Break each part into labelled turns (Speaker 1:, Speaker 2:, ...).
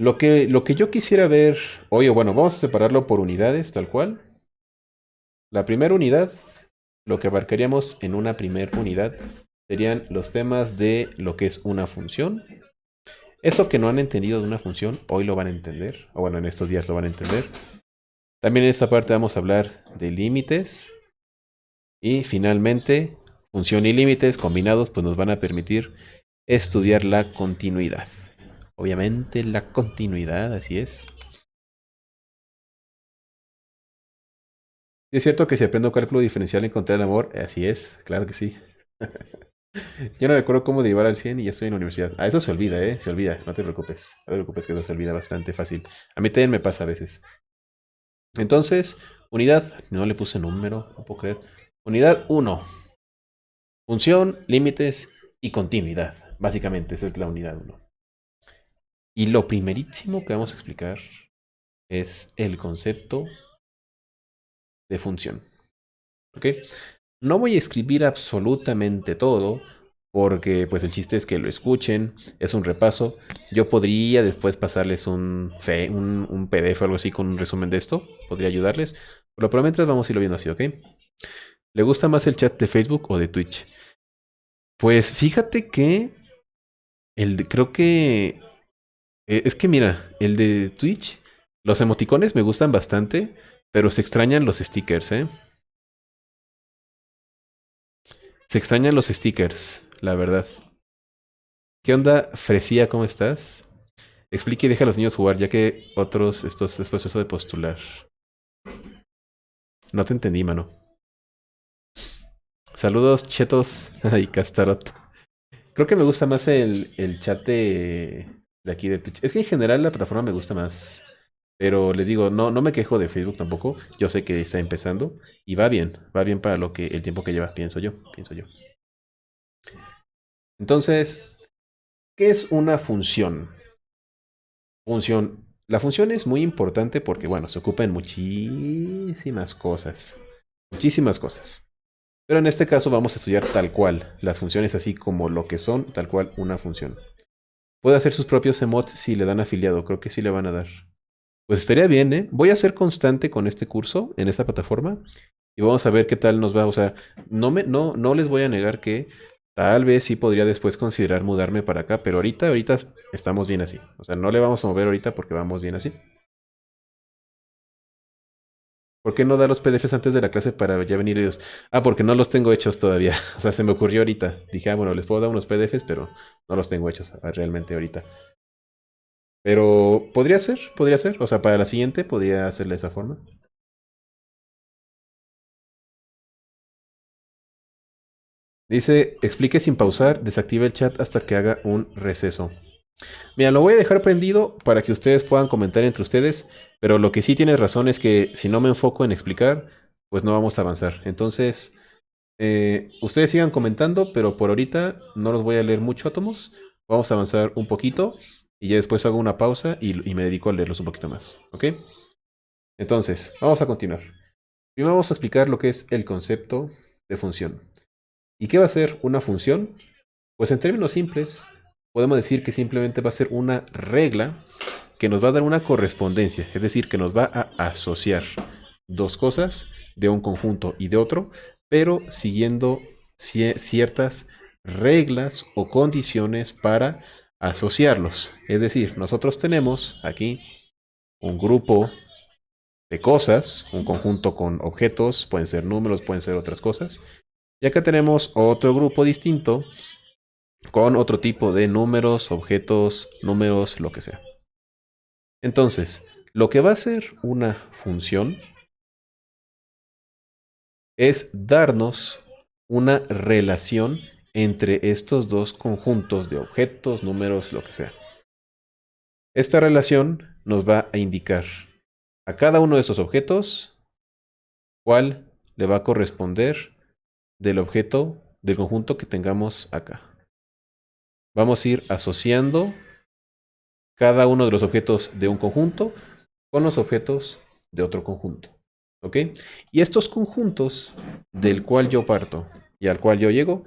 Speaker 1: Lo que yo quisiera ver hoy, o bueno, vamos a separarlo por unidades, tal cual. La primera unidad, lo que abarcaríamos en una primera unidad, serían los temas de lo que es una función. Eso que no han entendido de una función, hoy lo van a entender, o bueno, en estos días lo van a entender. También en esta parte vamos a hablar de límites. Y finalmente, función y límites combinados pues nos van a permitir estudiar la continuidad. Obviamente la continuidad, así es. ¿Es cierto que si aprendo cálculo diferencial encontré el amor? Así es, claro que sí. Yo no recuerdo cómo derivar al 100 y ya estoy en la universidad. Ah, eso se olvida, ¿eh? Se olvida, no te preocupes. No te preocupes que eso se olvida bastante fácil. A mí también me pasa a veces. Entonces, unidad, no le puse número, no puedo creer. Unidad uno, función, límites y continuidad. Básicamente, esa es la unidad uno. Y lo primerísimo que vamos a explicar es el concepto de función. ¿Ok? No voy a escribir absolutamente todo, porque pues el chiste es que lo escuchen, es un repaso. Yo podría después pasarles un PDF o algo así con un resumen de esto, podría ayudarles. Pero mientras vamos a irlo viendo así, ¿ok? ¿Le gusta más el chat de Facebook o de Twitch? Pues fíjate que creo que es que mira, el de Twitch, los emoticones me gustan bastante, pero se extrañan los stickers, ¿eh? Se extrañan los stickers, la verdad. ¿Qué onda, Fresía? ¿Cómo estás? Explique y deja a los niños jugar, ya que otros, estos es proceso de postular. No te entendí, mano. Saludos, chetos y Castarot. Creo que me gusta más el chat de aquí de Twitch. Es que en general la plataforma me gusta más. Pero les digo, no me quejo de Facebook tampoco. Yo sé que está empezando y va bien para lo que el tiempo que lleva, pienso yo. Entonces, ¿qué es una función? Función. La función es muy importante porque, bueno, se ocupa en muchísimas cosas. Muchísimas cosas. Pero en este caso vamos a estudiar tal cual las funciones así como lo que son, tal cual una función. Puede hacer sus propios emotes si le dan afiliado, creo que sí le van a dar. Pues estaría bien, ¿eh? Voy a ser constante con este curso en esta plataforma y vamos a ver qué tal nos va. O sea, no les voy a negar que tal vez sí podría después considerar mudarme para acá, pero ahorita estamos bien así. O sea, no le vamos a mover ahorita porque vamos bien así. ¿Por qué no dar los PDFs antes de la clase para ya venir ellos? Ah, porque no los tengo hechos todavía. O sea, se me ocurrió ahorita. Dije, ah, bueno, les puedo dar unos PDFs, pero no los tengo hechos realmente ahorita. Pero podría ser. O sea, para la siguiente podría hacerle de esa forma. Dice, explique sin pausar, desactive el chat hasta que haga un receso. Mira, lo voy a dejar prendido para que ustedes puedan comentar entre ustedes, pero lo que sí tienes razón es que si no me enfoco en explicar, pues no vamos a avanzar. Entonces, ustedes sigan comentando, pero por ahorita no los voy a leer mucho átomos. Vamos a avanzar un poquito y ya después hago una pausa y me dedico a leerlos un poquito más. ¿Ok? Entonces, vamos a continuar. Primero vamos a explicar lo que es el concepto de función. ¿Y qué va a ser una función? Pues en términos simples, podemos decir que simplemente va a ser una regla que nos va a dar una correspondencia, es decir, que nos va a asociar dos cosas de un conjunto y de otro, pero siguiendo ciertas reglas o condiciones para asociarlos. Es decir, nosotros tenemos aquí un grupo de cosas, un conjunto con objetos, pueden ser números, pueden ser otras cosas. Y acá tenemos otro grupo distinto con otro tipo de números, lo que sea. Entonces, lo que va a ser una función es darnos una relación entre estos dos conjuntos de objetos, números, lo que sea. Esta relación nos va a indicar a cada uno de esos objetos cuál le va a corresponder del objeto, del conjunto que tengamos acá. Vamos a ir asociando cada uno de los objetos de un conjunto con los objetos de otro conjunto. ¿Ok? Y estos conjuntos del cual yo parto y al cual yo llego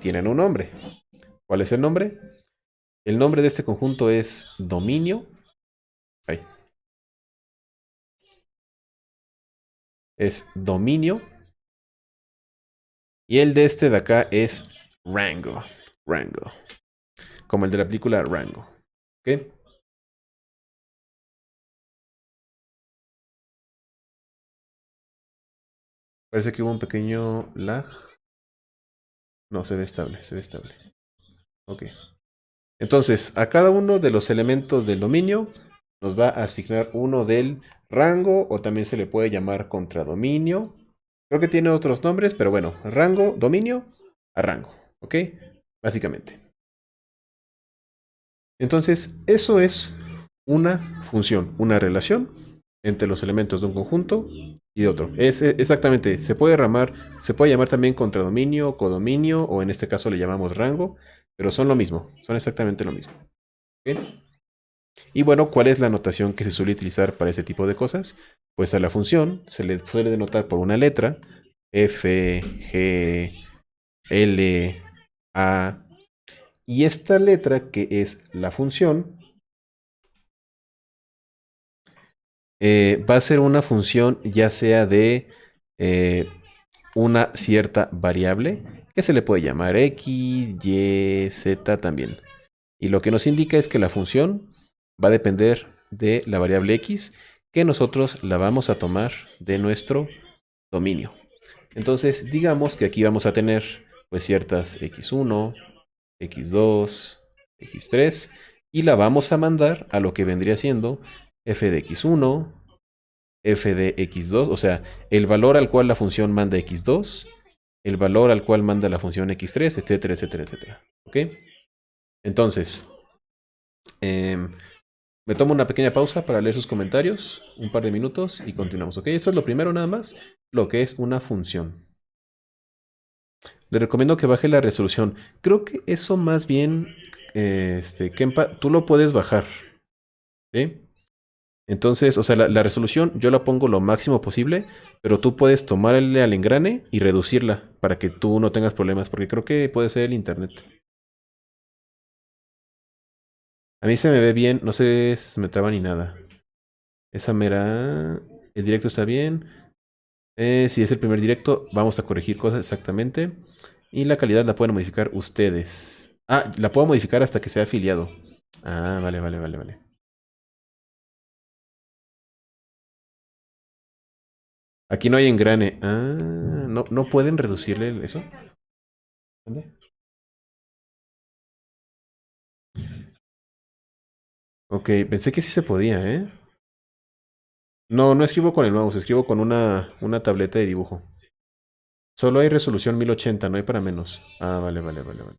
Speaker 1: tienen un nombre. ¿Cuál es el nombre? El nombre de este conjunto es dominio Ahí. Es dominio. Y el de este de acá es rango. Rango. Como el de la película Rango. ¿Ok? Parece que hubo un pequeño lag. No, se ve estable, se ve estable. Ok. Entonces, a cada uno de los elementos del dominio nos va a asignar uno del rango o también se le puede llamar contradominio. Creo que tiene otros nombres, pero bueno, rango, dominio a rango. ¿Ok? Básicamente. Entonces, eso es una función, una relación entre los elementos de un conjunto y de otro. Es exactamente, se puede llamar también contradominio, codominio, o en este caso le llamamos rango, pero son lo mismo, son exactamente lo mismo. ¿Ok? Y bueno, ¿cuál es la notación que se suele utilizar para ese tipo de cosas? Pues a la función se le suele denotar por una letra, F, G, L, A, y esta letra que es la función, va a ser una función ya sea de eh, una cierta variable, que se le puede llamar X, Y, Z también. Y lo que nos indica es que la función va a depender de la variable X, que nosotros la vamos a tomar de nuestro dominio. Entonces, digamos que aquí vamos a tener pues ciertas X1, X2, X3, y la vamos a mandar a lo que vendría siendo f de X1, f de X2, o sea, el valor al cual la función manda X2, el valor al cual manda la función X3, etcétera, etcétera, etcétera. ¿Ok? Entonces, eh, me tomo una pequeña pausa para leer sus comentarios, un par de minutos y continuamos. ¿Ok? Esto es lo primero nada más, lo que es una función. Le recomiendo que baje la resolución. Creo que eso más bien, Kempa, tú lo puedes bajar. ¿Sí? Entonces, o sea, la resolución yo la pongo lo máximo posible, pero tú puedes tomarle al engrane y reducirla para que tú no tengas problemas, porque creo que puede ser el internet. A mí se me ve bien, no sé si se me traba ni nada. Esa mera... El directo está bien. Si es el primer directo, vamos a corregir cosas exactamente. Y la calidad la pueden modificar ustedes. Ah, la puedo modificar hasta que sea afiliado. Ah, vale, vale, vale, vale. Aquí no hay engrane. Ah, no, no pueden reducirle eso. ¿Dónde? Ok, pensé que sí se podía, ¿eh? No, no escribo con el mouse, escribo con una tableta de dibujo. Solo hay resolución 1080, no hay para menos. Ah, vale, vale, vale, vale.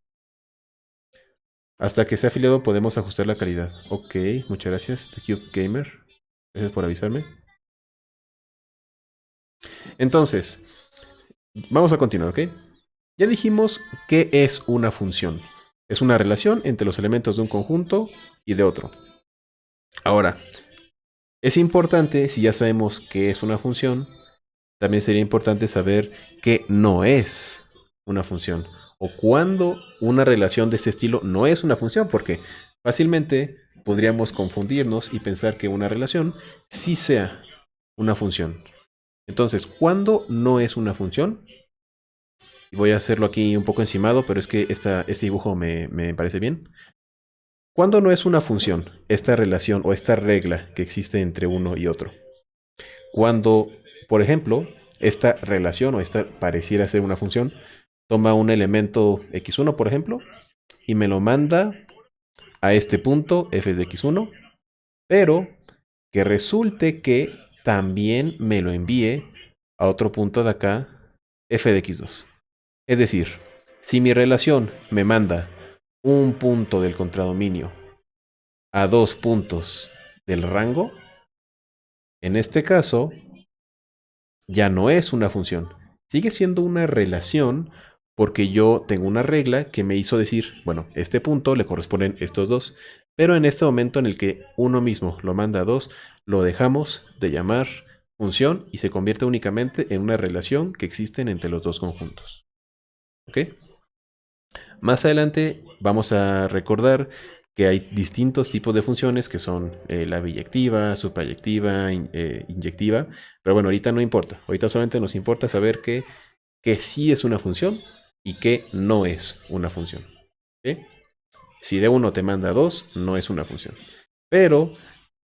Speaker 1: Hasta que sea afiliado podemos ajustar la calidad. Ok, muchas gracias, The Cube Gamer. Gracias por avisarme. Entonces, vamos a continuar, ¿ok? Ya dijimos qué es una función. Es una relación entre los elementos de un conjunto y de otro. Ahora, es importante, si ya sabemos qué es una función, también sería importante saber qué no es una función. O cuándo una relación de este estilo no es una función, porque fácilmente podríamos confundirnos y pensar que una relación sí sea una función. Entonces, ¿cuándo no es una función? Y voy a hacerlo aquí un poco encimado, pero es que este dibujo me parece bien. ¿Cuándo no es una función esta relación o esta regla que existe entre uno y otro? Cuando, por ejemplo, esta relación o esta pareciera ser una función, toma un elemento x1, por ejemplo, y me lo manda a este punto, f de x1, pero que resulte que también me lo envíe a otro punto de acá, f de x2. Es decir, si mi relación me manda un punto del contradominio a dos puntos del rango, en este caso ya no es una función. Sigue siendo una relación porque yo tengo una regla que me hizo decir, bueno, este punto le corresponden estos dos, pero en este momento en el que uno mismo lo manda a dos, lo dejamos de llamar función y se convierte únicamente en una relación que existen entre los dos conjuntos. ¿Ok? Más adelante vamos a recordar que hay distintos tipos de funciones que son la biyectiva, suprayectiva, inyectiva. Pero bueno, ahorita no importa. Ahorita solamente nos importa saber que sí es una función y que no es una función. ¿Sí? Si de 1 te manda a 2, no es una función. Pero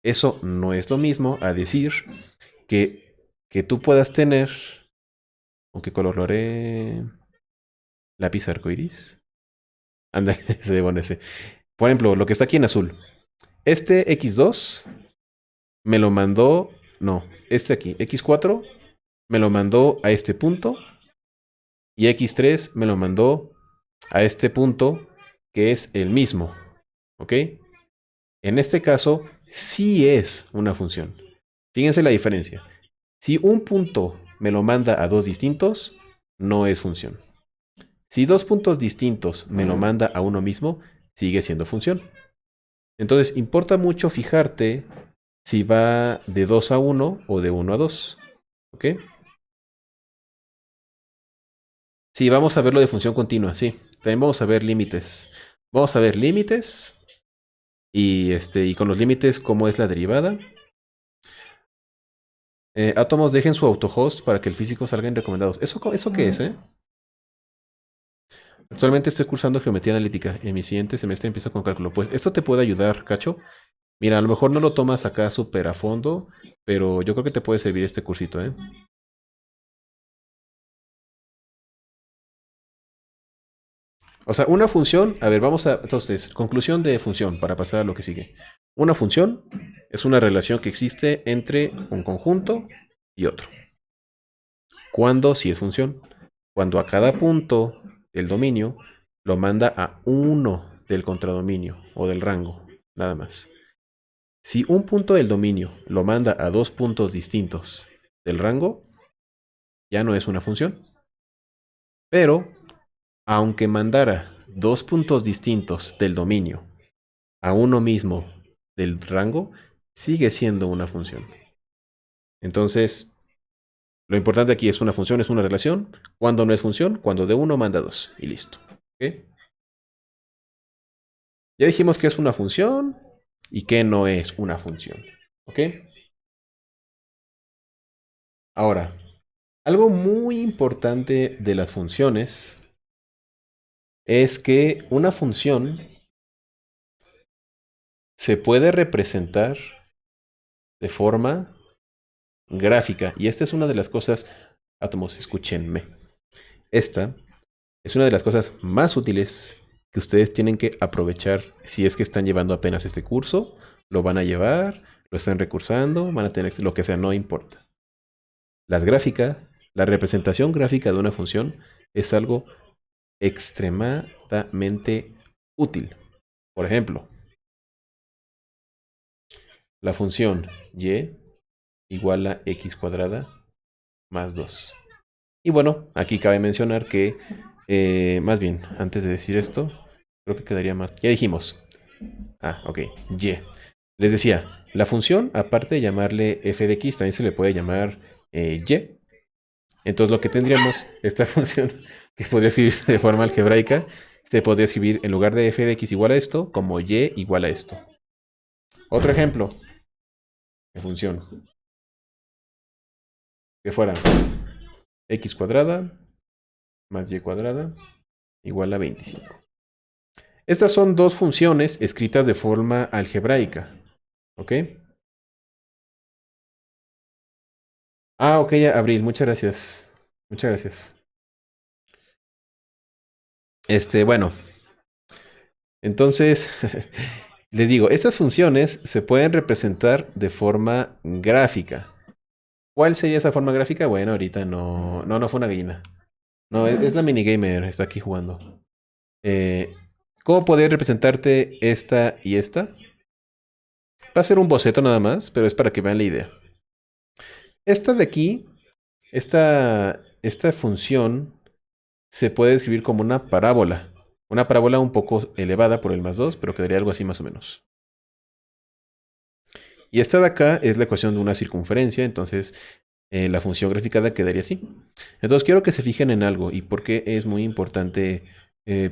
Speaker 1: eso no es lo mismo a decir que tú puedas tener... ¿Con qué color lo haré? Lápiz arcoiris. Ándale, ese, bueno, ese. Por ejemplo, lo que está aquí en azul. Este X2 me lo mandó... No, este aquí, X4 me lo mandó a este punto. Y X3 me lo mandó a este punto, que es el mismo. ¿Ok? En este caso, sí es una función. Fíjense la diferencia. Si un punto me lo manda a dos distintos, no es función. Si dos puntos distintos me lo manda a uno mismo, sigue siendo función. Entonces, importa mucho fijarte si va de 2 a 1 o de 1 a 2. ¿Ok? Sí, vamos a ver lo de función continua, sí. También vamos a ver límites. Vamos a ver límites y con los límites cómo es la derivada. Átomos dejen su autohost para que el físico salga en recomendados. ¿Eso qué es, eh? Actualmente estoy cursando geometría analítica. En mi siguiente semestre empiezo con cálculo. Pues esto te puede ayudar, Cacho. Mira, a lo mejor no lo tomas acá súper a fondo, pero yo creo que te puede servir este cursito, ¿eh? O sea, una función, a ver, entonces, conclusión de función para pasar a lo que sigue. Una función es una relación que existe entre un conjunto y otro. ¿Cuándo sí es función? Cuando a cada punto del dominio lo manda a uno del contradominio o del rango, nada más. Si un punto del dominio lo manda a dos puntos distintos del rango, ya no es una función. Pero, aunque mandara dos puntos distintos del dominio a uno mismo del rango, sigue siendo una función. Entonces, lo importante aquí es una función, es una relación. Cuando no es función, cuando de uno manda a dos. Y listo. ¿Okay? Ya dijimos que es una función y que no es una función. ¿Ok? Ahora, algo muy importante de las funciones es que una función se puede representar de forma gráfica. Y esta es una de las cosas, átomos, escúchenme. Esta es una de las cosas más útiles que ustedes tienen que aprovechar si es que están llevando apenas este curso, lo van a llevar, lo están recursando, van a tener lo que sea, no importa. Las gráficas, la representación gráfica de una función es algo extremadamente útil. Por ejemplo, la función y igual a x cuadrada más 2. Y bueno, aquí cabe mencionar que, más bien, antes de decir esto, creo que quedaría más. Ya dijimos. Ok, y. Les decía, la función, aparte de llamarle f de x, también se le puede llamar y. Entonces lo que tendríamos, esta función que podría escribirse de forma algebraica, se podría escribir en lugar de f de x igual a esto, como y igual a esto. Otro ejemplo de función que fuera x cuadrada más y cuadrada igual a 25. Estas son dos funciones escritas de forma algebraica. ¿Ok? Ok, Abril, muchas gracias. Muchas gracias. Bueno. Entonces, les digo, estas funciones se pueden representar de forma gráfica. ¿Cuál sería esa forma gráfica? Bueno, ahorita no fue una gallina. No, es la minigamer, está aquí jugando. ¿Cómo poder representarte esta y esta? Va a ser un boceto nada más, pero es para que vean la idea. Esta de aquí, esta función se puede describir como una parábola. Una parábola un poco elevada por el más 2, pero quedaría algo así más o menos. Y esta de acá es la ecuación de una circunferencia, entonces la función graficada quedaría así. Entonces quiero que se fijen en algo y por qué es muy importante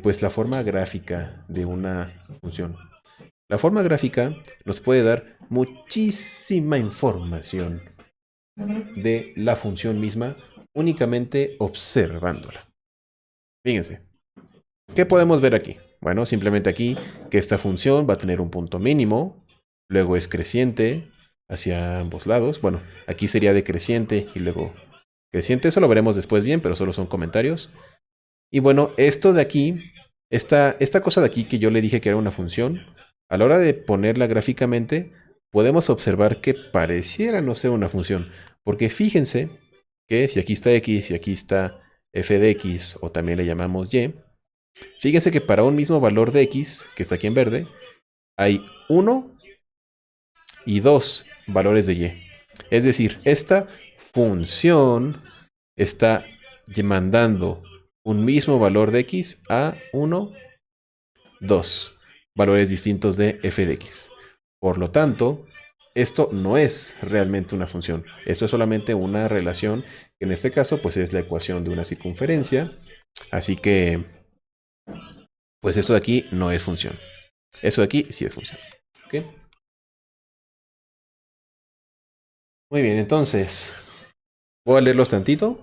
Speaker 1: pues la forma gráfica de una función. La forma gráfica nos puede dar muchísima información de la función misma únicamente observándola. Fíjense, ¿qué podemos ver aquí? Bueno, simplemente aquí que esta función va a tener un punto mínimo, luego es creciente hacia ambos lados. Bueno, aquí sería decreciente y luego creciente. Eso lo veremos después bien, pero solo son comentarios. Y bueno, esto de aquí, esta cosa de aquí que yo le dije que era una función, a la hora de ponerla gráficamente, podemos observar que pareciera no ser una función. Porque fíjense que si aquí está x y aquí está f de x, o también le llamamos y, fíjense que para un mismo valor de x, que está aquí en verde, hay 1 y 2 valores de y. Es decir, esta función está mandando un mismo valor de x a 1, 2 valores distintos de f de x. Por lo tanto, esto no es realmente una función. Esto es solamente una relación, que en este caso pues es la ecuación de una circunferencia. Así que, pues esto de aquí no es función. Eso de aquí sí es función. ¿Ok? Muy bien, entonces, voy a leerlos tantito.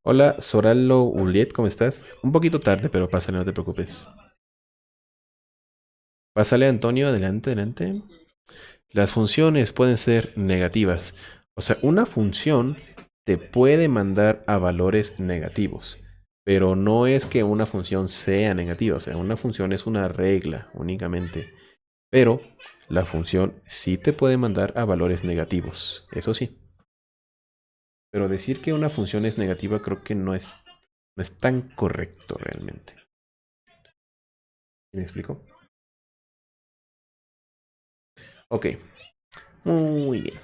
Speaker 1: Hola, Soralo Uliet, ¿cómo estás? Un poquito tarde, pero pásale, no te preocupes. Pásale, Antonio, adelante, adelante. Las funciones pueden ser negativas. O sea, una función te puede mandar a valores negativos, pero no es que una función sea negativa. O sea, una función es una regla únicamente. Pero la función sí te puede mandar a valores negativos. Eso sí. Pero decir que una función es negativa creo que no es tan correcto realmente. ¿Me explico? Ok, muy bien.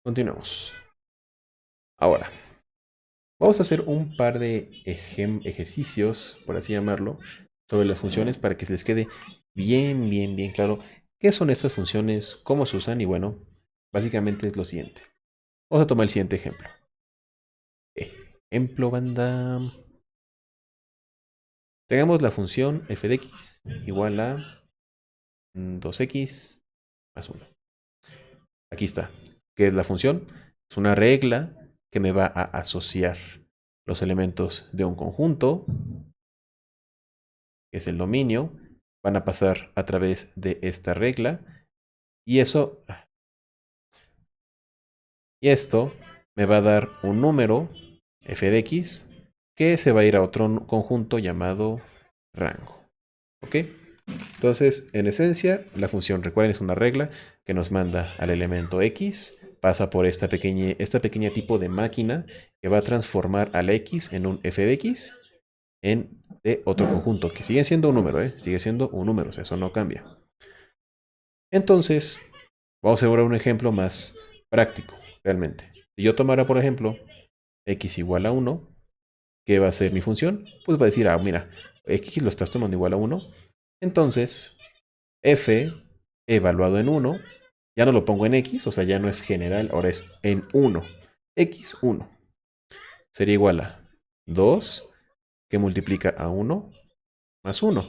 Speaker 1: Continuamos. Ahora, vamos a hacer un par de ejercicios, por así llamarlo, sobre las funciones para que se les quede bien claro qué son estas funciones, cómo se usan y bueno, básicamente es lo siguiente. Vamos a tomar el siguiente ejemplo. Ejemplo, banda. Tengamos la función f de x igual a 2x más 1. Aquí está. ¿Qué es la función? Es una regla que me va a asociar los elementos de un conjunto, que es el dominio, van a pasar a través de esta regla y esto me va a dar un número f de x que se va a ir a otro conjunto llamado rango. ¿Ok? Entonces, en esencia, la función, recuerden, es una regla que nos manda al elemento x, pasa por esta pequeña tipo de máquina que va a transformar al x en un f de x de otro conjunto, que sigue siendo un número, sigue siendo un número, o sea, eso no cambia. Entonces, vamos a ver un ejemplo más práctico, realmente. Si yo tomara, por ejemplo, x igual a 1, ¿qué va a ser mi función? Pues va a decir, mira, x lo estás tomando igual a 1, entonces f evaluado en 1, ya no lo pongo en x, o sea, ya no es general, ahora es en 1. x1 sería igual a 2, que multiplica a 1 más 1.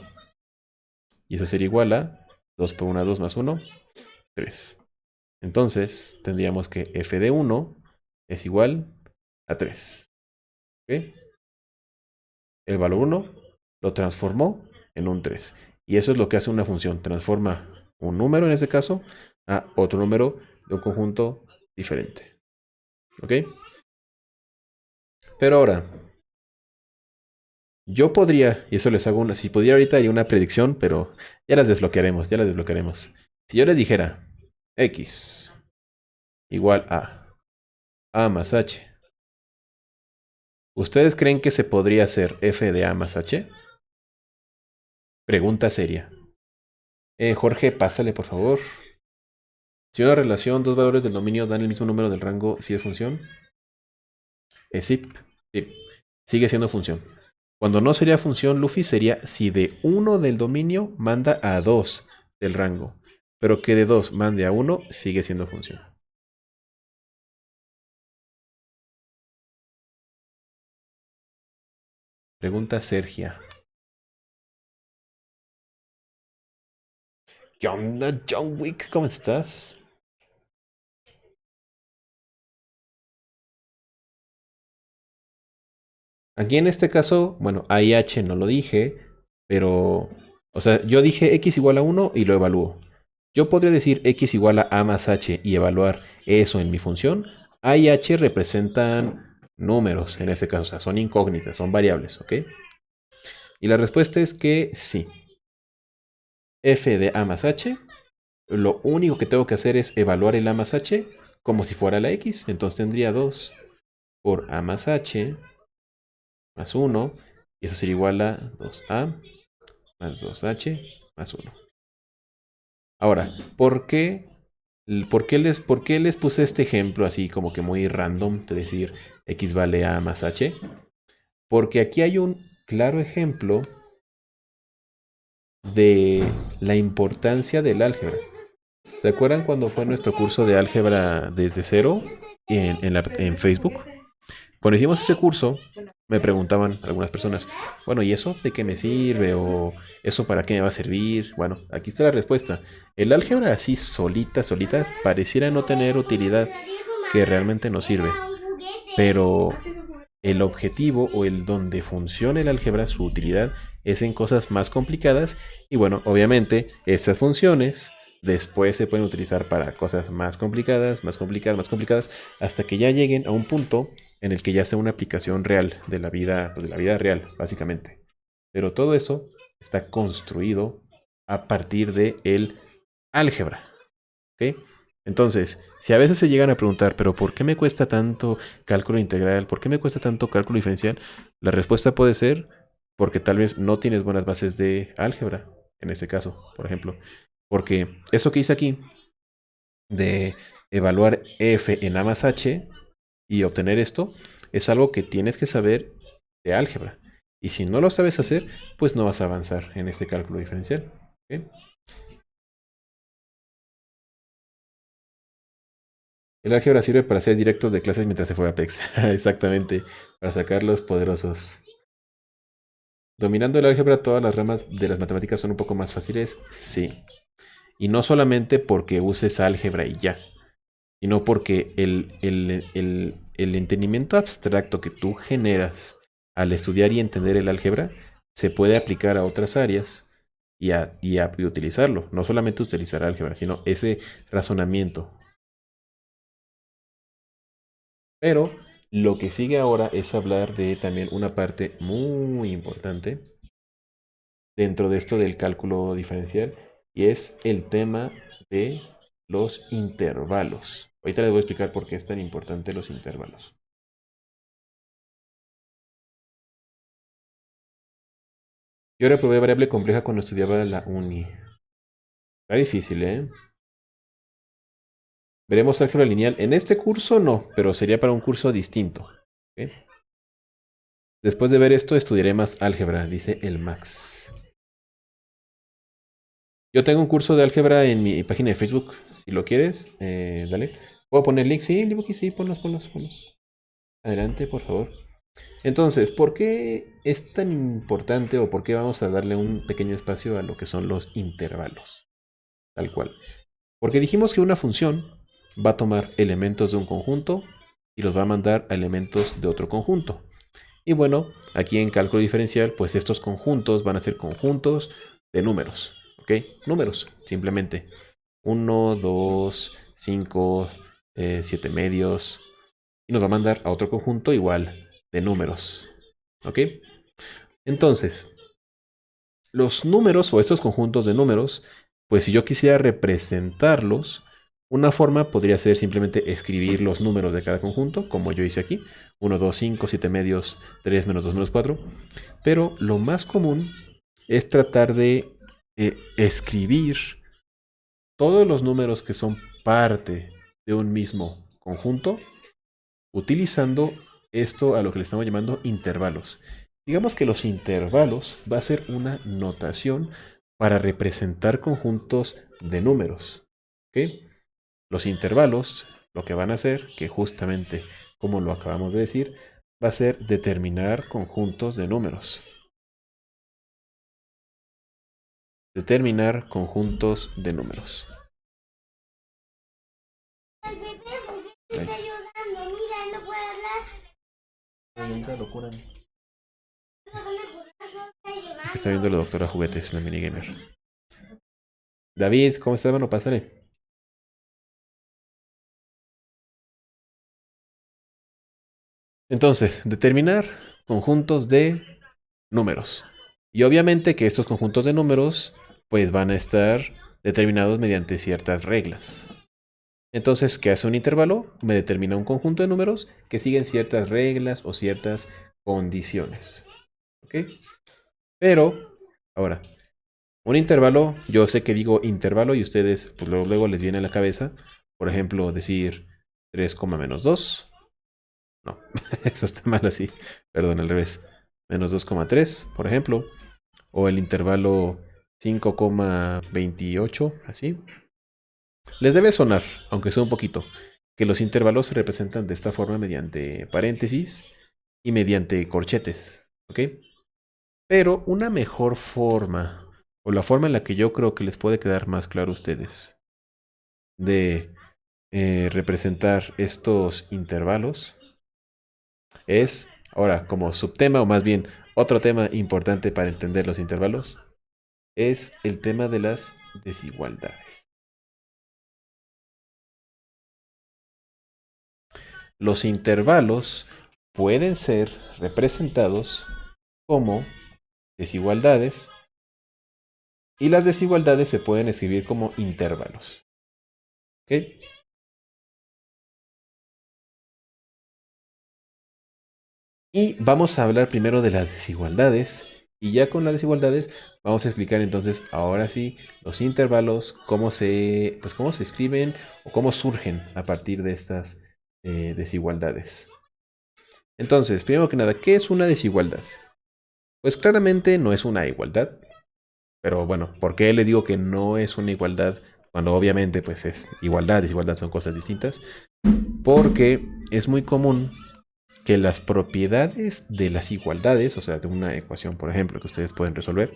Speaker 1: Y eso sería igual a 2 por 1, 2 más 1, 3. Entonces, tendríamos que f de 1 es igual a 3. ¿Ok? El valor 1 lo transformó en un 3. Y eso es lo que hace una función. Transforma un número, en este caso, a otro número de un conjunto diferente. ¿Ok? Pero ahora, yo podría, y eso les hago si pudiera ahorita hay una predicción, pero ya las desbloquearemos, ya las desbloquearemos. Si yo les dijera x igual a más h, ¿ustedes creen que se podría hacer f de a más h? Pregunta seria. Jorge, pásale por favor. Si una relación, dos valores del dominio dan el mismo número del rango, ¿sí es función? Sí, sí, sigue siendo función. Cuando no sería función, Luffy sería si de 1 del dominio manda a 2 del rango. Pero que de 2 mande a 1 sigue siendo función. Pregunta Sergia. ¿Qué onda, John Wick? ¿Cómo estás? Aquí en este caso, bueno, AIH no lo dije, pero, o sea, yo dije x igual a 1 y lo evalúo. Yo podría decir x igual a más h y evaluar eso en mi función. A y h representan números en este caso, o sea, son incógnitas, son variables, ¿ok? Y la respuesta es que sí. F de a más h, lo único que tengo que hacer es evaluar el a más h como si fuera la x. Entonces tendría 2 por a más h más 1, y eso sería igual a 2a más 2h más 1. Ahora, por qué les puse este ejemplo así como que muy random de decir x vale a más h? Porque aquí hay un claro ejemplo de la importancia del álgebra. ¿Se acuerdan cuando fue nuestro curso de álgebra desde cero en Facebook? Cuando hicimos ese curso, me preguntaban algunas personas, bueno, ¿y eso de qué me sirve? ¿O eso para qué me va a servir? Bueno, aquí está la respuesta. El álgebra así solita, pareciera no tener utilidad, que realmente no sirve. Pero el objetivo o el donde funciona el álgebra, su utilidad, es en cosas más complicadas. Y bueno, obviamente, esas funciones después se pueden utilizar para cosas más complicadas, más complicadas, más complicadas, hasta que ya lleguen a un punto en el que ya sea una aplicación real de la vida, pues de la vida real, básicamente. Pero todo eso está construido a partir de el álgebra. ¿Ok? Entonces, si a veces se llegan a preguntar, pero ¿por qué me cuesta tanto cálculo integral? ¿Por qué me cuesta tanto cálculo diferencial? La respuesta puede ser porque tal vez no tienes buenas bases de álgebra, en este caso, por ejemplo. Porque eso que hice aquí, de evaluar f en a más h y obtener esto, es algo que tienes que saber de álgebra. Y si no lo sabes hacer, pues no vas a avanzar en este cálculo diferencial. ¿Ok? El álgebra sirve para hacer directos de clases mientras se juega Apex. Exactamente, para sacar los poderosos. Dominando el álgebra, todas las ramas de las matemáticas son un poco más fáciles. Sí. Y no solamente porque uses álgebra y ya, sino porque el entendimiento abstracto que tú generas al estudiar y entender el álgebra se puede aplicar a otras áreas y utilizarlo. No solamente utilizar álgebra, sino ese razonamiento. Pero lo que sigue ahora es hablar de también una parte muy importante dentro de esto del cálculo diferencial y es el tema de los intervalos. Ahorita les voy a explicar por qué es tan importante los intervalos. Yo reprobé variable compleja cuando estudiaba la uni. Está difícil, ¿eh? Veremos álgebra lineal. En este curso no, pero sería para un curso distinto. ¿Ok? Después de ver esto, estudiaré más álgebra, dice el Max. Yo tengo un curso de álgebra en mi página de Facebook. Si lo quieres, dale. ¿Puedo poner link? Sí, sí, ponlos. Adelante, por favor. Entonces, ¿por qué es tan importante o por qué vamos a darle un pequeño espacio a lo que son los intervalos? Tal cual. Porque dijimos que una función va a tomar elementos de un conjunto y los va a mandar a elementos de otro conjunto. Y bueno, aquí en cálculo diferencial, pues estos conjuntos van a ser conjuntos de números. ¿Ok? Números, simplemente. 1, 2, 5, 7 medios. Y nos va a mandar a otro conjunto igual de números. ¿Ok? Entonces, los números o estos conjuntos de números, pues si yo quisiera representarlos, una forma podría ser simplemente escribir los números de cada conjunto, como yo hice aquí. 1, 2, 5, 7 medios, 3 menos 2 menos 4. Pero lo más común es tratar de escribir todos los números que son parte de un mismo conjunto, utilizando esto a lo que le estamos llamando intervalos. Digamos que los intervalos va a ser una notación para representar conjuntos de números. ¿Ok? Los intervalos lo que van a hacer, que justamente como lo acabamos de decir, va a ser determinar conjuntos de números. Determinar conjuntos de números.
Speaker 2: El bebé, ¿por qué está llorando? Mira, no puede hablar.
Speaker 1: Una locura.
Speaker 2: Está
Speaker 1: Está viendo la doctora Juguetes, la minigamer. David, ¿cómo estás, mano? Pásale. Entonces, determinar conjuntos de números. Y obviamente que estos conjuntos de números pues van a estar determinados mediante ciertas reglas. Entonces, ¿qué hace un intervalo? Me determina un conjunto de números que siguen ciertas reglas o ciertas condiciones. ¿Ok? Pero, ahora, un intervalo, yo sé que digo intervalo y ustedes pues luego les viene a la cabeza, por ejemplo, decir 3, menos 2. No, eso está mal así. Perdón, al revés. Menos 2,3, por ejemplo. O el intervalo 5,28, así. Les debe sonar, aunque sea un poquito, que los intervalos se representan de esta forma mediante paréntesis y mediante corchetes. ¿Ok? Pero una mejor forma, o la forma en la que yo creo que les puede quedar más claro a ustedes, de representar estos intervalos, es, ahora, como subtema, o más bien otro tema importante para entender los intervalos, es el tema de las desigualdades. Los intervalos pueden ser representados como desigualdades y las desigualdades se pueden escribir como intervalos. ¿Ok? Y vamos a hablar primero de las desigualdades y ya con las desigualdades vamos a explicar entonces ahora sí los intervalos, cómo cómo se escriben o cómo surgen a partir de estas desigualdades. Entonces, primero que nada, ¿qué es una desigualdad? Pues claramente no es una igualdad, pero bueno, ¿por qué le digo que no es una igualdad cuando obviamente pues es igualdad, desigualdad son cosas distintas? Porque es muy común que las propiedades de las igualdades, o sea, de una ecuación, por ejemplo, que ustedes pueden resolver,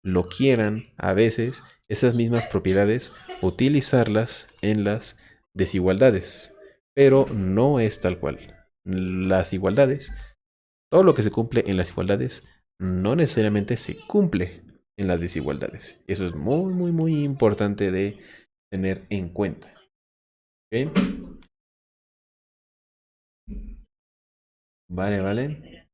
Speaker 1: lo quieran a veces esas mismas propiedades utilizarlas en las desigualdades, pero no es tal cual. Las igualdades, todo lo que se cumple en las igualdades, no necesariamente se cumple en las desigualdades. Eso es muy, muy, muy importante de tener en cuenta. ¿Ok? Vale, vale.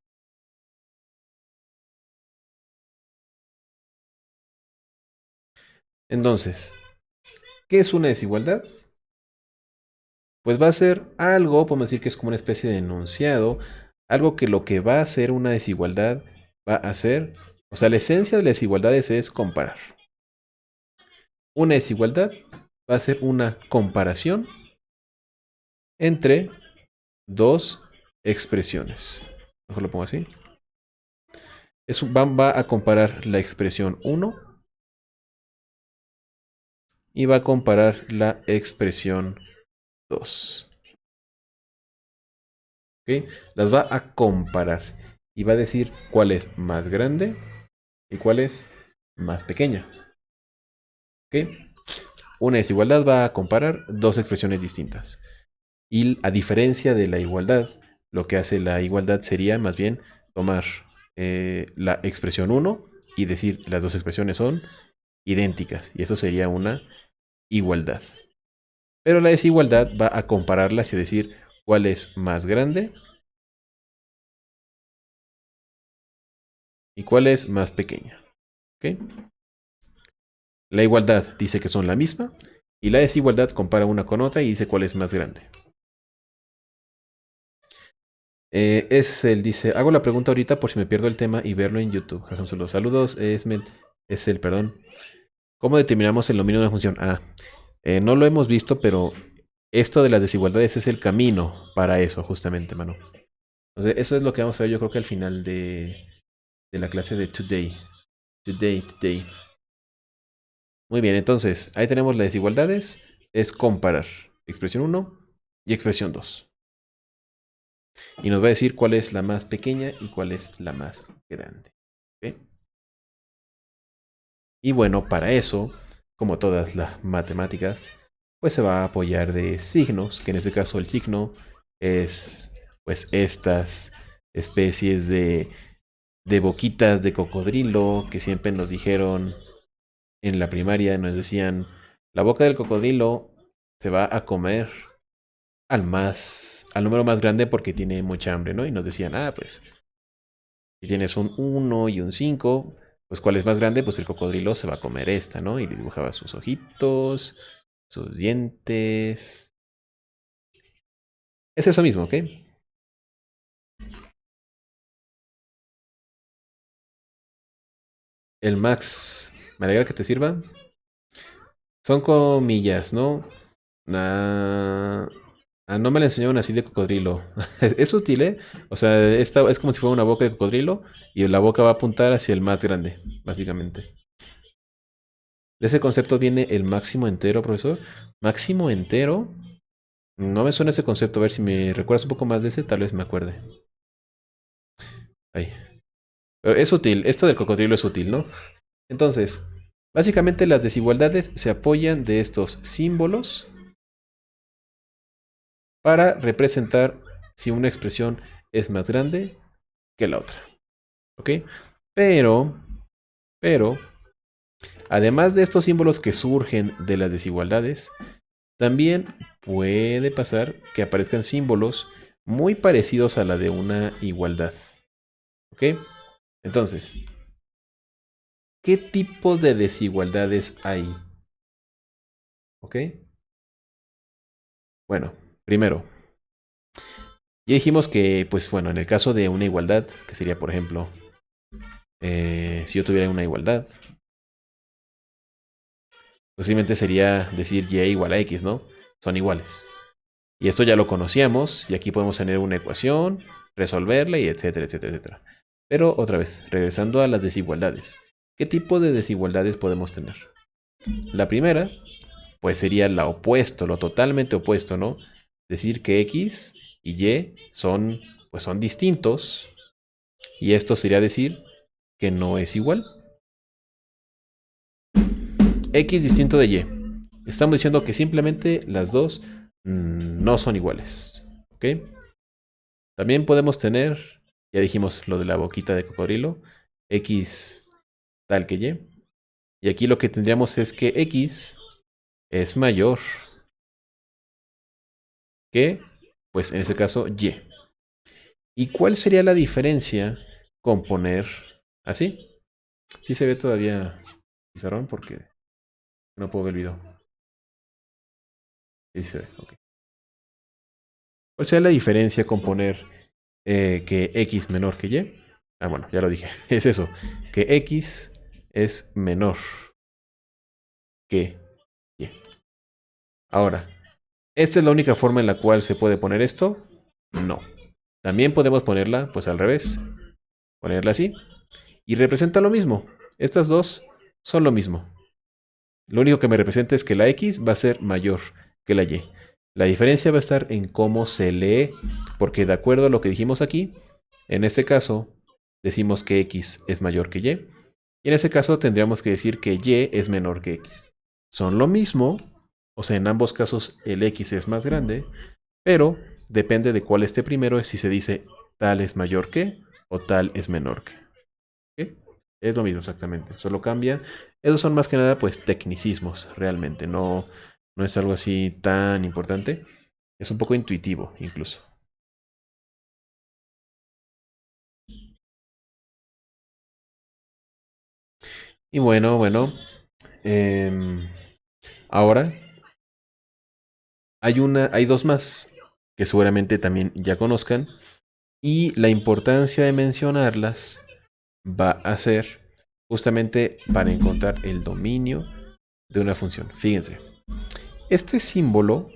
Speaker 1: Entonces, ¿qué es una desigualdad? Pues va a ser algo, podemos decir que es como una especie de enunciado, algo que lo que va a hacer una desigualdad va a ser, o sea, la esencia de las desigualdades es comparar. Una desigualdad va a ser una comparación entre dos expresiones. Mejor lo pongo así. Va a comparar la expresión 1 y va a comparar la expresión 2. ¿Ok? Las va a comparar y va a decir cuál es más grande y cuál es más pequeña. ¿Ok? Una desigualdad va a comparar dos expresiones distintas. Y a diferencia de la igualdad, lo que hace la igualdad sería más bien tomar la expresión 1 y decir las dos expresiones son idénticas. Y eso sería una igualdad. Pero la desigualdad va a compararlas y decir cuál es más grande y cuál es más pequeña. ¿Ok? La igualdad dice que son la misma y la desigualdad compara una con otra y dice cuál es más grande. Dice, hago la pregunta ahorita por si me pierdo el tema y verlo en YouTube. Saludos, perdón. ¿Cómo determinamos el dominio de una función? No lo hemos visto, pero esto de las desigualdades es el camino para eso, justamente, mano. Entonces, eso es lo que vamos a ver yo creo que al final de la clase de Today. Today. Muy bien, entonces, ahí tenemos las desigualdades. Es comparar expresión 1 y expresión 2. Y nos va a decir cuál es la más pequeña y cuál es la más grande. ¿Ok? Y bueno, para eso, como todas las matemáticas, pues se va a apoyar de signos, que en este caso el signo es pues estas especies de boquitas de cocodrilo que siempre nos dijeron en la primaria, nos decían, la boca del cocodrilo se va a comer al número más grande porque tiene mucha hambre, ¿no? Y nos decían, pues si tienes un 1 y un 5, pues ¿cuál es más grande? Pues el cocodrilo se va a comer esta, ¿no? Y le dibujaba sus ojitos, sus dientes. Es eso mismo, ¿ok? El max, me alegra que te sirva. Son comillas, ¿no? No me la enseñaron así de cocodrilo. Es útil, ¿eh? O sea, esta es como si fuera una boca de cocodrilo y la boca va a apuntar hacia el más grande, básicamente. De ese concepto viene el máximo entero, profesor. Máximo entero. No me suena ese concepto. A ver si me recuerdas un poco más de ese, tal vez me acuerde. Ahí. Pero es útil. Esto del cocodrilo es útil, ¿no? Entonces, básicamente las desigualdades se apoyan de estos símbolos para representar si una expresión es más grande que la otra. ¿Ok? Pero, además de estos símbolos que surgen de las desigualdades, también puede pasar que aparezcan símbolos muy parecidos a la de una igualdad. ¿Ok? Entonces, ¿qué tipos de desigualdades hay? ¿Ok? Bueno, primero, ya dijimos que, pues bueno, en el caso de una igualdad, que sería, por ejemplo, si yo tuviera una igualdad, posiblemente sería decir y igual a x, ¿no? Son iguales. Y esto ya lo conocíamos, y aquí podemos tener una ecuación, resolverla y etcétera, etcétera, etcétera. Pero otra vez, regresando a las desigualdades. ¿Qué tipo de desigualdades podemos tener? La primera, pues sería la opuesto, lo totalmente opuesto, ¿no? Decir que x y y son, pues son distintos, y esto sería decir que no es igual. X distinto de y. Estamos diciendo que simplemente las dos no son iguales. ¿Ok? También podemos tener, ya dijimos lo de la boquita de cocodrilo, X tal que Y. Y aquí lo que tendríamos es que X es mayor que, pues en ese caso, Y. ¿Y cuál sería la diferencia con poner así? Sí se ve todavía pizarrón porque no puedo ver el video. Sí se ve, ok. ¿Cuál sería la diferencia con poner que X menor que Y? Bueno, ya lo dije. Es eso, que X es menor que Y. Ahora, ¿esta es la única forma en la cual se puede poner esto? No. También podemos ponerla, pues al revés. Ponerla así. Y representa lo mismo. Estas dos son lo mismo. Lo único que me representa es que la X va a ser mayor que la Y. La diferencia va a estar en cómo se lee, porque de acuerdo a lo que dijimos aquí, en este caso decimos que X es mayor que Y. Y en ese caso tendríamos que decir que Y es menor que X. Son lo mismo, o sea, en ambos casos el X es más grande, pero depende de cuál esté primero, si se dice tal es mayor que o tal es menor que. ¿Ok? Es lo mismo exactamente, solo cambia. Esos son más que nada pues tecnicismos, realmente, no es algo así tan importante. Es un poco intuitivo incluso. Y bueno, ahora hay dos más que seguramente también ya conozcan. Y la importancia de mencionarlas va a ser justamente para encontrar el dominio de una función. Fíjense, este símbolo,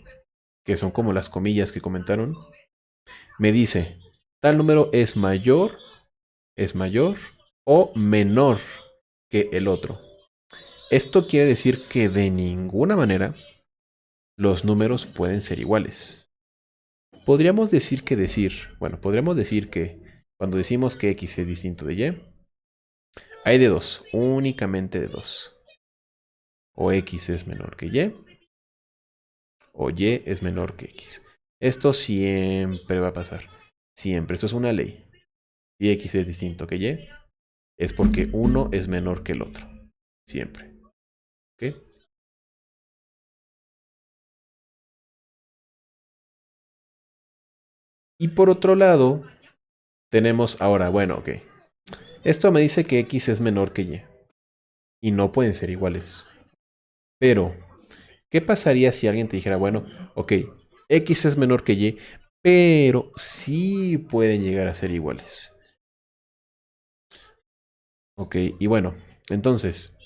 Speaker 1: que son como las comillas que comentaron, me dice, tal número es mayor o menor que el otro. Esto quiere decir que de ninguna manera los números pueden ser iguales. podríamos decir que cuando decimos que X es distinto de Y, hay de dos, únicamente de dos. O X es menor que Y, o Y es menor que X. Esto siempre va a pasar. Siempre. Esto es una ley. Si X es distinto que Y, es porque uno es menor que el otro. Siempre. ¿Ok? Y por otro lado, tenemos ahora, bueno, ok. Esto me dice que X es menor que Y. Y no pueden ser iguales. Pero, ¿qué pasaría si alguien te dijera, bueno, ok, X es menor que Y, pero sí pueden llegar a ser iguales? Ok, y bueno, entonces,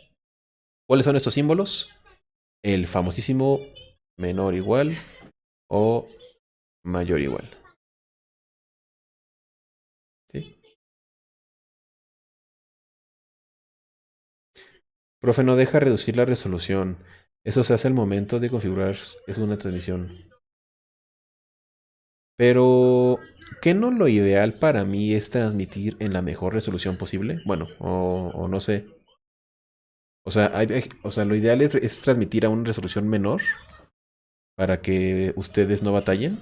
Speaker 1: ¿cuáles son estos símbolos? El famosísimo menor igual o mayor igual. ¿Sí? Profe, no deja reducir la resolución. Eso se hace al momento de configurar es una transmisión. Pero, ¿qué no lo ideal para mí es transmitir en la mejor resolución posible? Bueno, o no sé. O sea, o sea, lo ideal es transmitir a una resolución menor para que ustedes no batallen.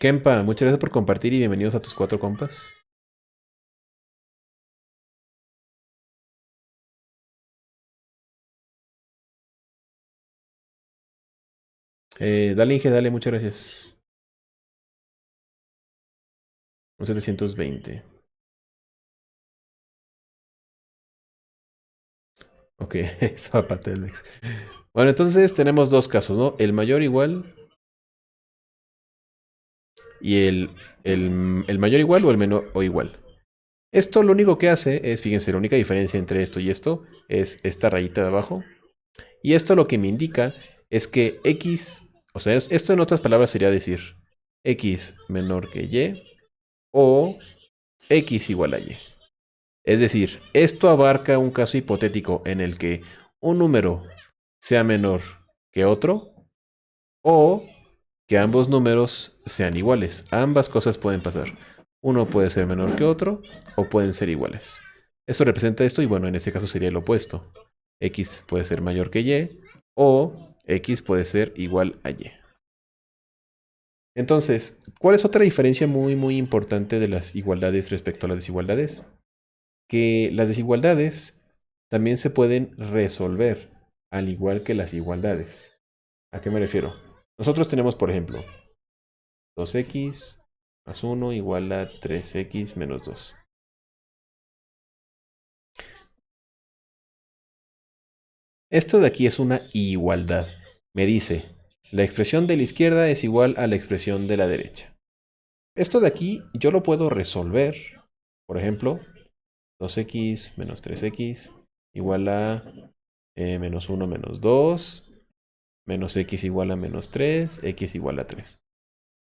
Speaker 1: Kempa, muchas gracias por compartir y bienvenidos a tus 4 compas. Dale, Inge, dale, muchas gracias. Un 720. Ok, Zapatelmex. Bueno, entonces tenemos dos casos, ¿no? El mayor igual y el mayor igual o el menor o igual. Esto lo único que hace es, fíjense, la única diferencia entre esto y esto es esta rayita de abajo. Y esto lo que me indica es que X, o sea, esto en otras palabras sería decir X menor que Y o X igual a Y. Es decir, esto abarca un caso hipotético en el que un número sea menor que otro o que ambos números sean iguales. Ambas cosas pueden pasar. Uno puede ser menor que otro o pueden ser iguales. Eso representa esto y bueno, en este caso sería el opuesto. X puede ser mayor que Y o X puede ser igual a Y. Entonces, ¿cuál es otra diferencia muy importante de las igualdades respecto a las desigualdades? Que las desigualdades también se pueden resolver, al igual que las igualdades. ¿A qué me refiero? Nosotros tenemos, por ejemplo, 2x más 1 igual a 3x menos 2. Esto de aquí es una igualdad. Me dice, la expresión de la izquierda es igual a la expresión de la derecha. Esto de aquí yo lo puedo resolver. Por ejemplo, 2x menos 3x igual a menos 1 menos 2, menos x igual a menos 3, x igual a 3.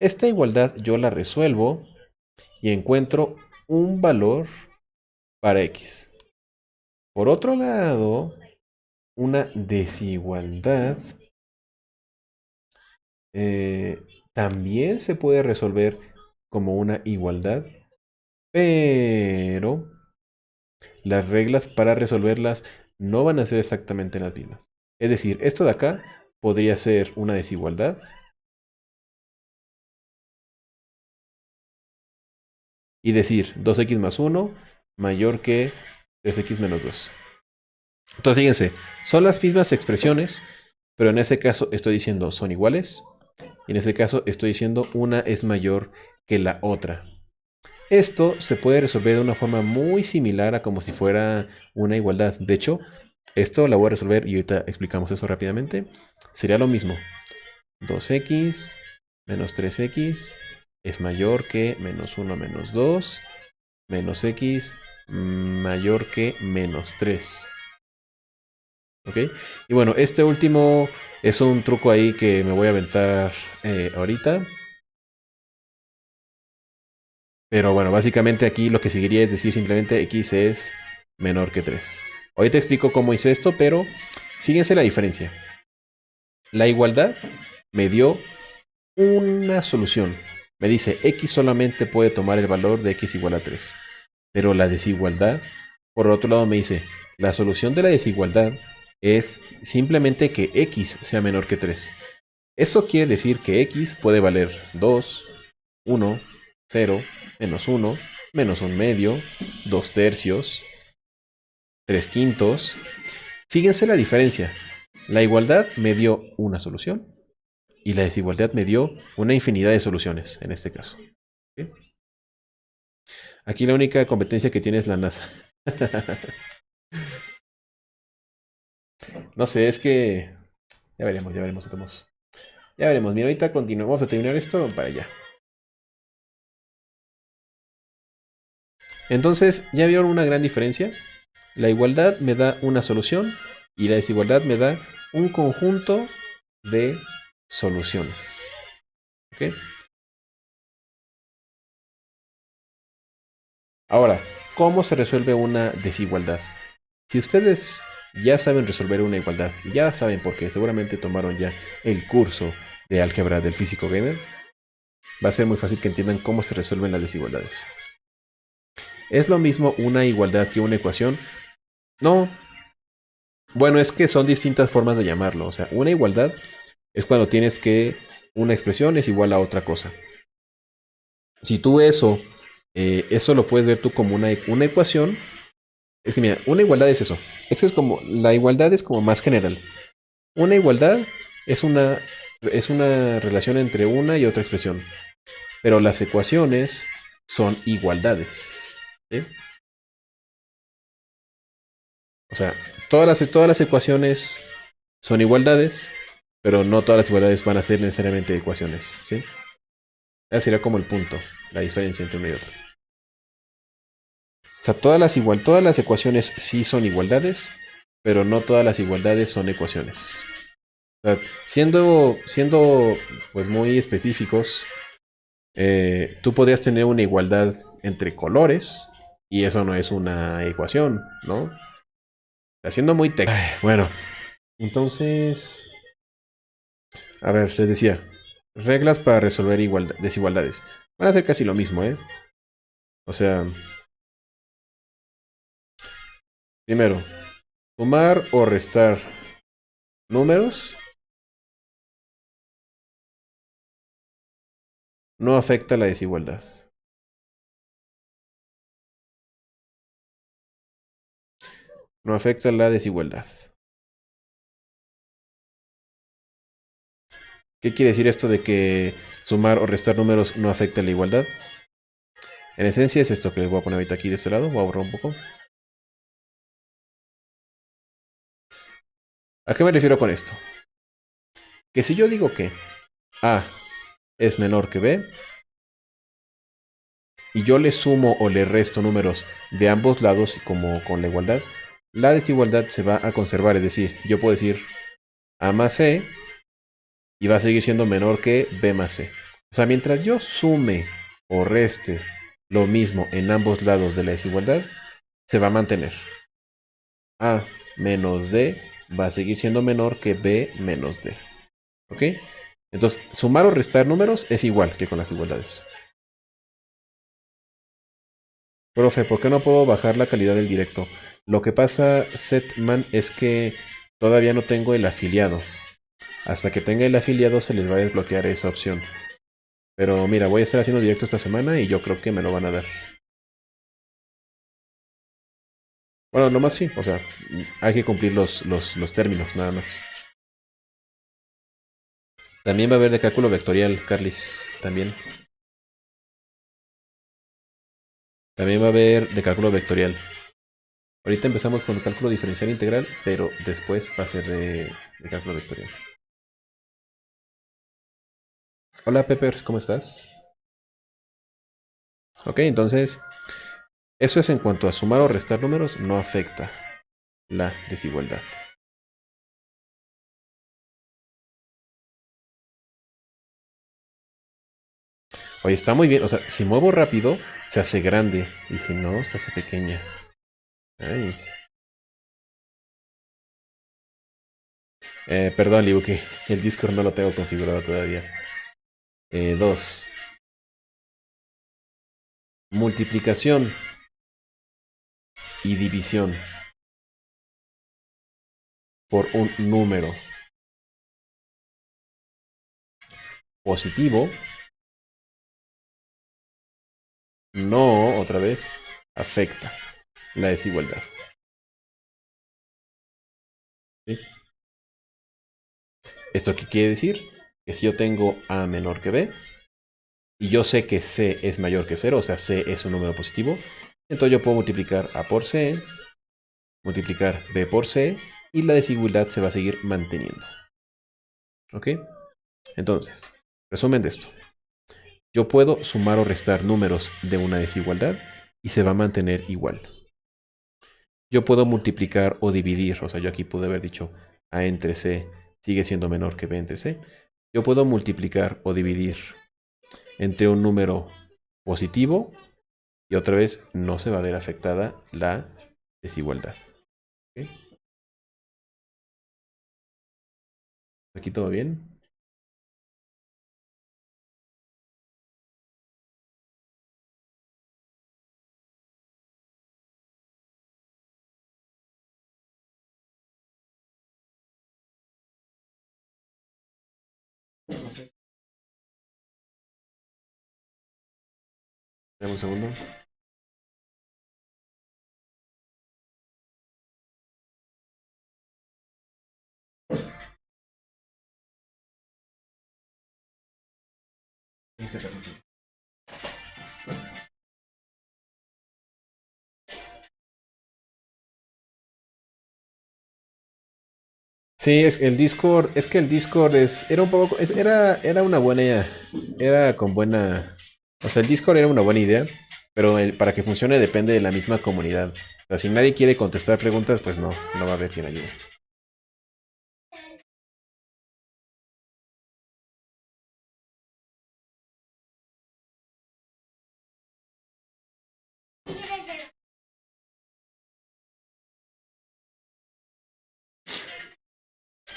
Speaker 1: Esta igualdad yo la resuelvo y encuentro un valor para x. Por otro lado, una desigualdad también se puede resolver como una igualdad, pero las reglas para resolverlas no van a ser exactamente las mismas. Es decir, esto de acá podría ser una desigualdad. Y decir 2x más 1 mayor que 3x menos 2. Entonces fíjense, son las mismas expresiones, pero en ese caso estoy diciendo son iguales. Y en ese caso estoy diciendo una es mayor que la otra. Esto se puede resolver de una forma muy similar a como si fuera una igualdad. De hecho, esto la voy a resolver y ahorita explicamos eso rápidamente. Sería lo mismo. 2x menos 3x es mayor que menos 1 menos 2 menos x mayor que menos 3. ¿Ok? Y bueno, este último es un truco ahí que me voy a aventar ahorita. Pero bueno, básicamente aquí lo que seguiría es decir simplemente x es menor que 3. Hoy te explico cómo hice esto, pero fíjense la diferencia. La igualdad me dio una solución. Me dice x solamente puede tomar el valor de x igual a 3. Pero la desigualdad, por otro lado, me dice, la solución de la desigualdad es simplemente que x sea menor que 3. Eso quiere decir que x puede valer 2, 1, 0, menos 1, menos 1 medio, 2 tercios, 3 quintos. Fíjense la diferencia. La igualdad me dio una solución y la desigualdad me dio una infinidad de soluciones en este caso. ¿Okay? Aquí la única competencia que tiene es la NASA. No sé, es que ya veremos, Tomás. Ya veremos. Mira, ahorita continuamos a terminar esto para allá. Entonces, ¿ya vieron una gran diferencia? La igualdad me da una solución y la desigualdad me da un conjunto de soluciones. ¿Ok? Ahora, ¿cómo se resuelve una desigualdad? Si ustedes ya saben resolver una igualdad, y ya saben porque seguramente tomaron ya el curso de álgebra del físico gamer, va a ser muy fácil que entiendan cómo se resuelven las desigualdades. ¿Es lo mismo una igualdad que una ecuación? No. Bueno, es que son distintas formas de llamarlo. O sea, una igualdad es cuando tienes que una expresión es igual a otra cosa. Si tú eso lo puedes ver tú como una ecuación. Es que mira, una igualdad es eso. Es como, la igualdad es como más general. Una igualdad es una relación entre una y otra expresión. Pero las ecuaciones son igualdades. ¿Sí? O sea, todas las ecuaciones son igualdades, pero no todas las igualdades van a ser necesariamente ecuaciones. ¿Sí? Ese sería como el punto, la diferencia entre una y otra. O sea, todas las ecuaciones sí son igualdades, pero no todas las igualdades son ecuaciones. O sea, siendo pues muy específicos, tú podrías tener una igualdad entre colores y eso no es una ecuación, ¿no? Está siendo muy técnico. Bueno, entonces, a ver, les decía, reglas para resolver desigualdades. Van a ser casi lo mismo, ¿eh? O sea, primero, sumar o restar números no afecta la desigualdad. No afecta la desigualdad. ¿Qué quiere decir esto de que sumar o restar números no afecta la igualdad? En esencia es esto que les voy a poner ahorita aquí de este lado. Voy a borrar un poco. ¿A qué me refiero con esto? Que si yo digo que A es menor que B y yo le sumo o le resto números de ambos lados como con la igualdad, la desigualdad se va a conservar. Es decir, yo puedo decir A más C y va a seguir siendo menor que B más C. O sea, mientras yo sume o reste lo mismo en ambos lados de la desigualdad, se va a mantener. A menos D va a seguir siendo menor que B menos D. ¿Ok? Entonces, sumar o restar números es igual que con las igualdades. Profe, ¿por qué no puedo bajar la calidad del directo? Lo que pasa, Setman, es que todavía no tengo el afiliado. Hasta que tenga el afiliado se les va a desbloquear esa opción. Pero mira, voy a estar haciendo directo esta semana y yo creo que me lo van a dar. Bueno, nomás sí, o sea, hay que cumplir los términos, nada más. También va a haber de cálculo vectorial, Carlis, también. También va a haber de cálculo vectorial. Ahorita empezamos con cálculo diferencial integral, pero después va a ser de cálculo vectorial. Hola Peppers, ¿cómo estás? Ok, entonces, eso es en cuanto a sumar o restar números, no afecta la desigualdad. Oye, está muy bien, o sea, si muevo rápido, se hace grande, y si no, se hace pequeña. Nice. Perdón, Libu, que el Discord no lo tengo configurado todavía. 2. Multiplicación y división por un número positivo no, otra vez, afecta la desigualdad. ¿Sí? ¿Esto qué quiere decir? Que si yo tengo A menor que B, y yo sé que C es mayor que 0, o sea, C es un número positivo, entonces yo puedo multiplicar A por C, multiplicar B por C, y la desigualdad se va a seguir manteniendo. ¿Ok? Entonces, resumen de esto. Yo puedo sumar o restar números de una desigualdad y se va a mantener igual. Yo puedo multiplicar o dividir, o sea, yo aquí pude haber dicho A entre C sigue siendo menor que B entre C. Yo puedo multiplicar o dividir entre un número positivo y otra vez no se va a ver afectada la desigualdad. ¿Okay? ¿Aquí todo bien? Dame un segundo. Sí, es que el Discord, era un poco, era una buena, era con buena, o sea, el Discord era una buena idea, pero para que funcione depende de la misma comunidad. O sea, si nadie quiere contestar preguntas, pues no va a haber quien ayude.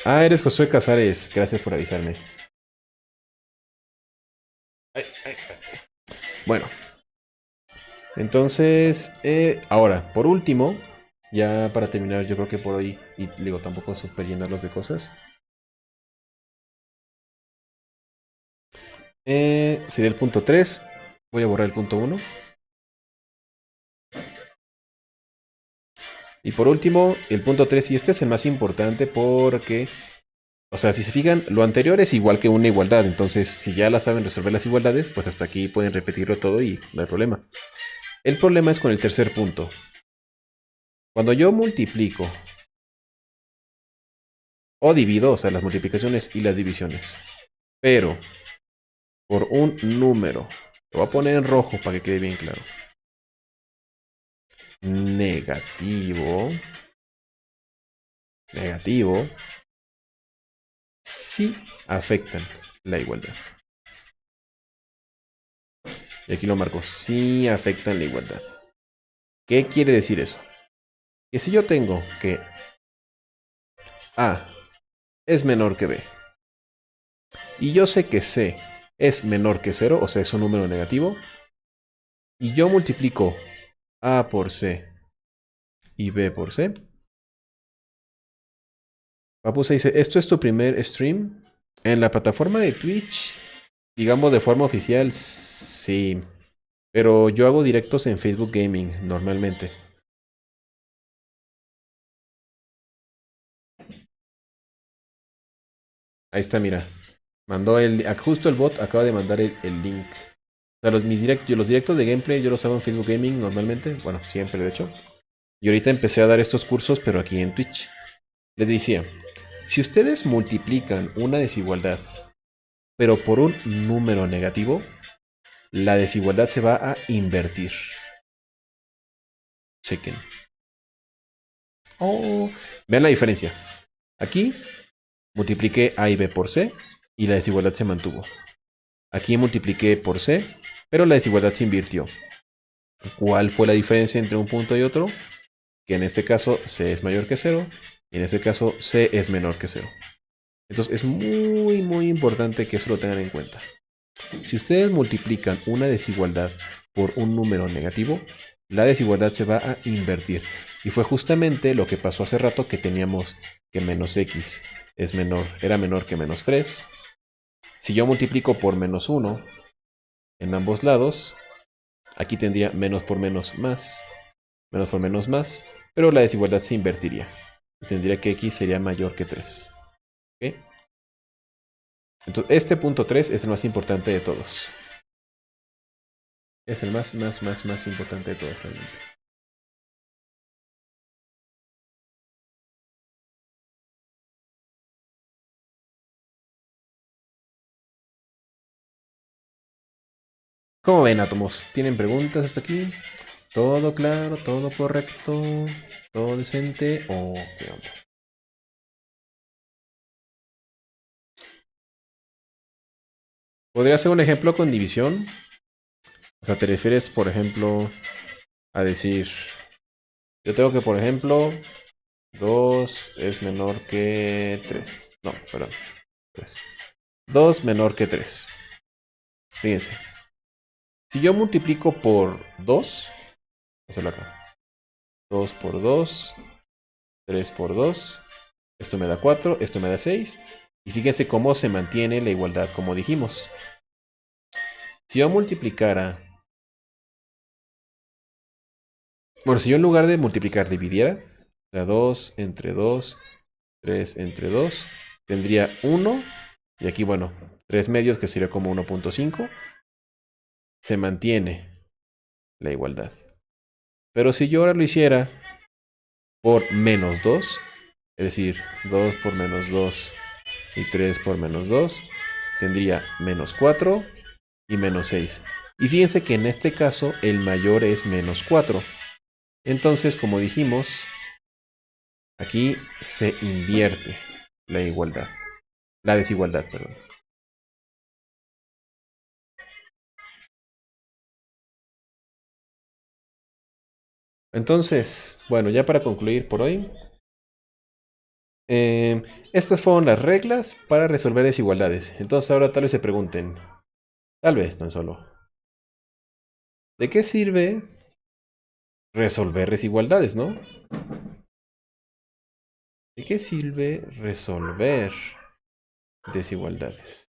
Speaker 1: Ah, eres Josué Casares, gracias por avisarme. Ay, ay, ay. Bueno, entonces, ahora, por último, ya para terminar, yo creo que por hoy, y digo, tampoco super llenarlos de cosas. Sería el punto 3. Voy a borrar el punto 1. Y por último, el punto 3, y este es el más importante porque, o sea, si se fijan, lo anterior es igual que una igualdad. Entonces, si ya la saben resolver las igualdades, pues hasta aquí pueden repetirlo todo y no hay problema. El problema es con el tercer punto. Cuando yo multiplico o divido, o sea, las multiplicaciones y las divisiones, pero por un número, lo voy a poner en rojo para que quede bien claro, negativo, sí afectan la igualdad. Y aquí lo marco, sí afectan la igualdad. ¿Qué quiere decir eso? Que si yo tengo que A es menor que B, y yo sé que C es menor que 0, o sea, es un número negativo, y yo multiplico A por C y B por C, Papusa dice, ¿esto es tu primer stream? En la plataforma de Twitch, digamos de forma oficial, sí. Pero yo hago directos en Facebook Gaming normalmente. Ahí está, mira. Mandó justo el bot acaba de mandar el link. O sea, los directos de gameplay yo los hago en Facebook Gaming normalmente. Bueno, siempre de hecho. Y ahorita empecé a dar estos cursos, pero aquí en Twitch. Les decía, si ustedes multiplican una desigualdad, pero por un número negativo, la desigualdad se va a invertir. Chequen. Oh, vean la diferencia. Aquí multipliqué A y B por C y la desigualdad se mantuvo. Aquí multipliqué por C, pero la desigualdad se invirtió. ¿Cuál fue la diferencia entre un punto y otro? Que en este caso C es mayor que 0 y en este caso C es menor que 0. Entonces es muy, muy importante que eso lo tengan en cuenta. Si ustedes multiplican una desigualdad por un número negativo, la desigualdad se va a invertir. Y fue justamente lo que pasó hace rato, que teníamos que menos x era menor que menos 3. Si yo multiplico por menos 1 en ambos lados, aquí tendría menos por menos más, pero la desigualdad se invertiría. Y tendría que x sería mayor que 3. ¿Ok? Entonces, este punto 3 es el más importante de todos. Es el más importante de todos realmente. ¿Cómo ven, átomos? ¿Tienen preguntas hasta aquí? ¿Todo claro? ¿Todo correcto? ¿Todo decente? ¿O qué onda? ¿Podría ser un ejemplo con división? O sea, ¿te refieres, por ejemplo, a decir... Yo tengo que, por ejemplo, 2 es menor que 3. No, perdón. 3. 2 menor que 3. Fíjense. Si yo multiplico por 2, voy a hacerlo acá. 2 por 2, 3 por 2. Esto me da 4, esto me da 6. Y fíjense cómo se mantiene la igualdad, como dijimos. Si yo multiplicara... Bueno, si yo en lugar de multiplicar dividiera, o sea, 2 entre 2, 3 entre 2, tendría 1. Y aquí, bueno, 3 medios, que sería como 1.5. Se mantiene la igualdad. Pero si yo ahora lo hiciera por menos 2, es decir, 2 por menos 2 y 3 por menos 2, tendría menos 4 y menos 6. Y fíjense que en este caso el mayor es menos 4. Entonces, como dijimos, aquí se invierte la igualdad. La desigualdad, perdón. Entonces, bueno, ya para concluir por hoy, estas fueron las reglas para resolver desigualdades. Entonces ahora tal vez se pregunten, tal vez tan solo, ¿de qué sirve resolver desigualdades, no? ¿De qué sirve resolver desigualdades?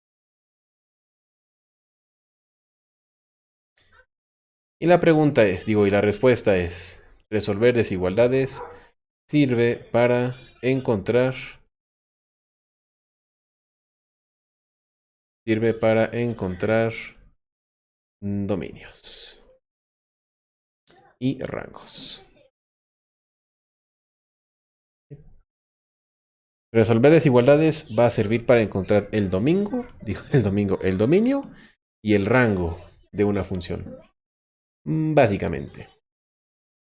Speaker 1: Y la pregunta es, y la respuesta es, resolver desigualdades sirve para encontrar dominios y rangos. Resolver desigualdades va a servir para encontrar el dominio y el rango de una función. Básicamente.